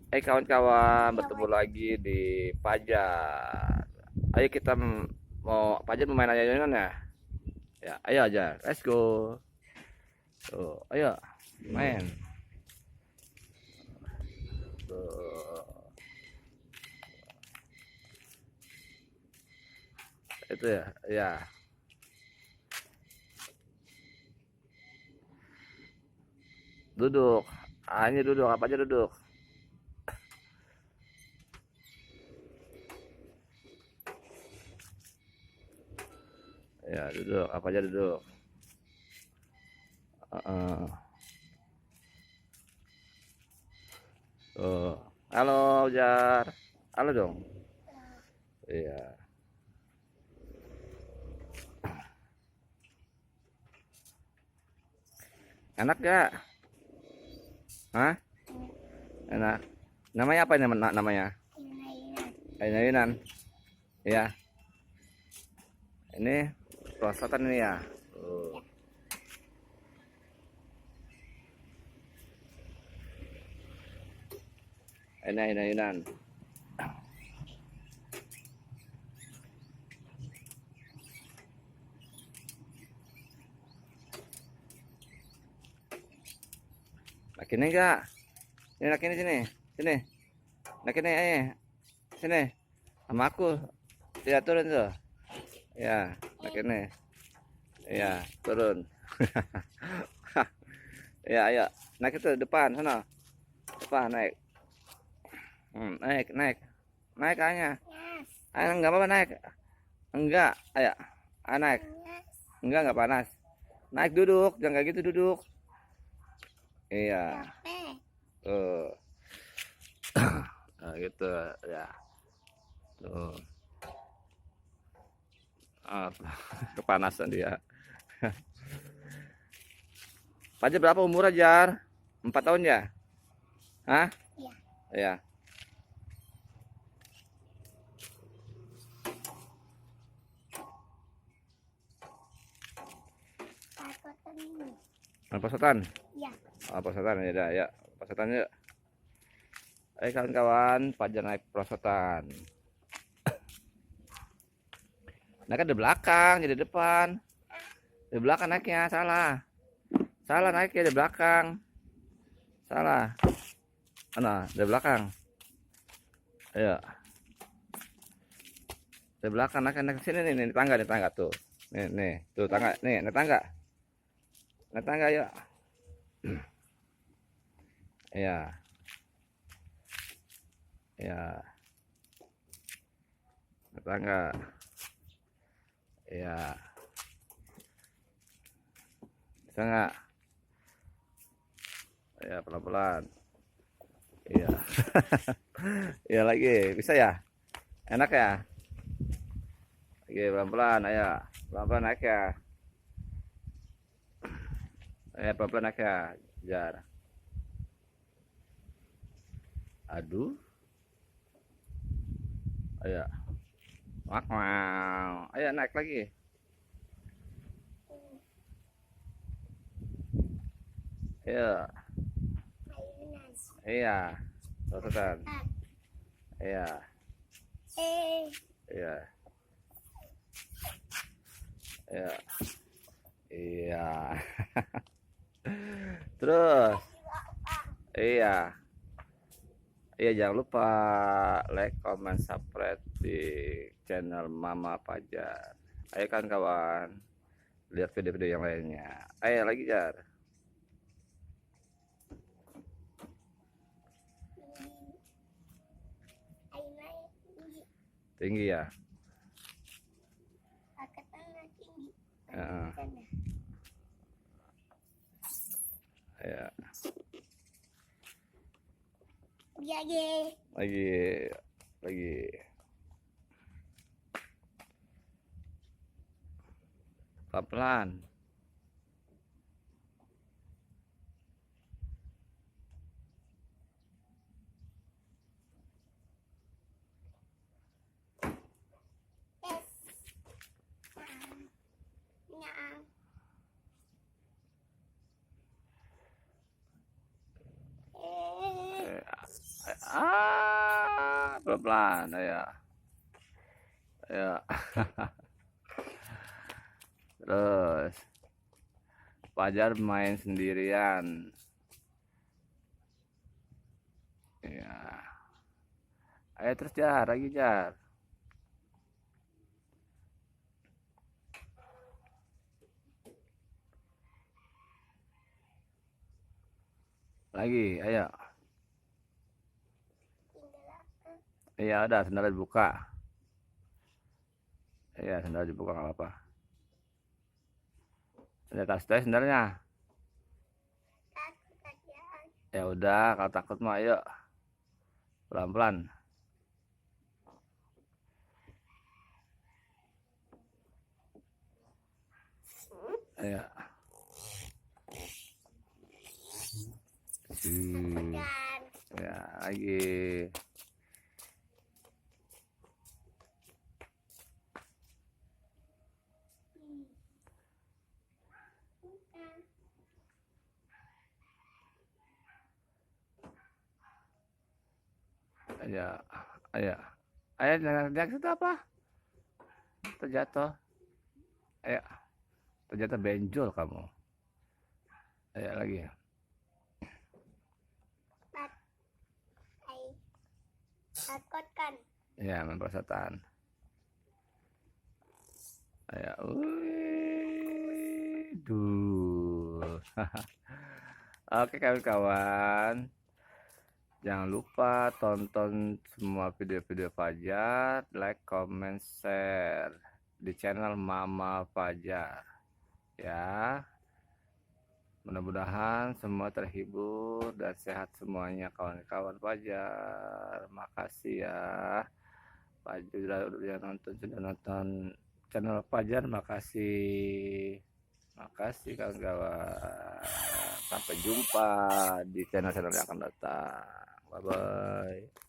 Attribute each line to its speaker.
Speaker 1: Kawan-kawan, bertemu lagi di Pajar. Ayo kita mau Pajar mau main ayunan ya? Ya, ayo aja. Let's go. Tuh, ayo main. Tuh, itu ya. Ya, duduk. Ah, ini duduk, apa aja duduk. Ya, duduk, apa aja duduk. Heeh. Tuh. Halo, Jar. Halo dong. Iya. Enak gak? Hah? Enak. Namanya apa ini namanya? Ayunan. Iya. Ini perosotan ini ya. Tuh. Ini ayunan. Laki ini enggak? Ini laki ini sini. Sini. Laki ini sini. Sama aku. Tidak turun tuh. Ya, laki ini. Ya, turun. Ya, ayo. Naik itu depan sana. Depan naik. Naik, naik. Naik kayaknya. Ayo enggak apa-apa naik. Enggak, ayo. Ayo naik. Enggak panas. Naik duduk, jangan kayak gitu duduk. Iya. Tuh. Nah, gitu ya. Tuh. Ah, kepanasan dia. Fajar berapa umur Jar? 4 tahun ya? Hah?
Speaker 2: Iya.
Speaker 1: Iya. Perosotan?
Speaker 2: Iya.
Speaker 1: Oh, perosotan ya, dah, ya. Perosotan yuk. Ayo kawan-kawan, Fajar naik perosotan. Naik di belakang, jadi depan. Di belakang naiknya, salah. Salah naiknya di belakang. Salah. Mana? Di belakang. Ayo. Di belakang naik sini nih, nih tangga tuh. Nih, tuh tangga, nih tangga. Naik tangga yuk. Iya. Ya, tangga. Ya, bisa nggak? Ya, pelan-pelan. Iya. Ya lagi, bisa ya? Enak ya? Lagi pelan-pelan, ayo. Pelan-pelan naik ya. Ayo pelan-pelan naik ya. Jar. Aduh. Ayo. Wow. Ayo naik lagi. Ayo. Iya. Perosotan. Iya. Iya. Iya. Iya. Terus. Iya. Iya, jangan lupa like, comment, subscribe di channel Mama Pajar. Ayo kan kawan, lihat video-video yang lainnya. Ayo lagi Jar. Tinggi ya. Ya. Ya. Lagi. Pelan-pelan. Pelan-pelan, ayo. Ayo. Terus Fajar main sendirian. Ya. Ayo terus Jar, lagi Jar. Lagi, ayo. Iya udah, sendal dibuka. Iya, sendal dibuka nggak apa-apa. Ada tas teh sendalnya. Ya udah, kalau takut mah ayo. Pelan-pelan. Ayo. Ya, lagi. Ayo, ayo. Ayo, jangan itu apa? Terjatuh. Ayo, terjatuh benjol kamu. Ayo lagi.
Speaker 2: Takut kan?
Speaker 1: Ya, main perasaan. Ayo, duh. Oke kawan-kawan, jangan lupa tonton semua video-video Fajar, like, comment, share di channel Mama Fajar ya. Mudah-mudahan semua terhibur dan sehat semuanya kawan-kawan Fajar. Makasih ya Fajar udah nonton channel Fajar. Makasih kawan-kawan. Sampai jumpa di channel-channel yang akan datang. Bye bye.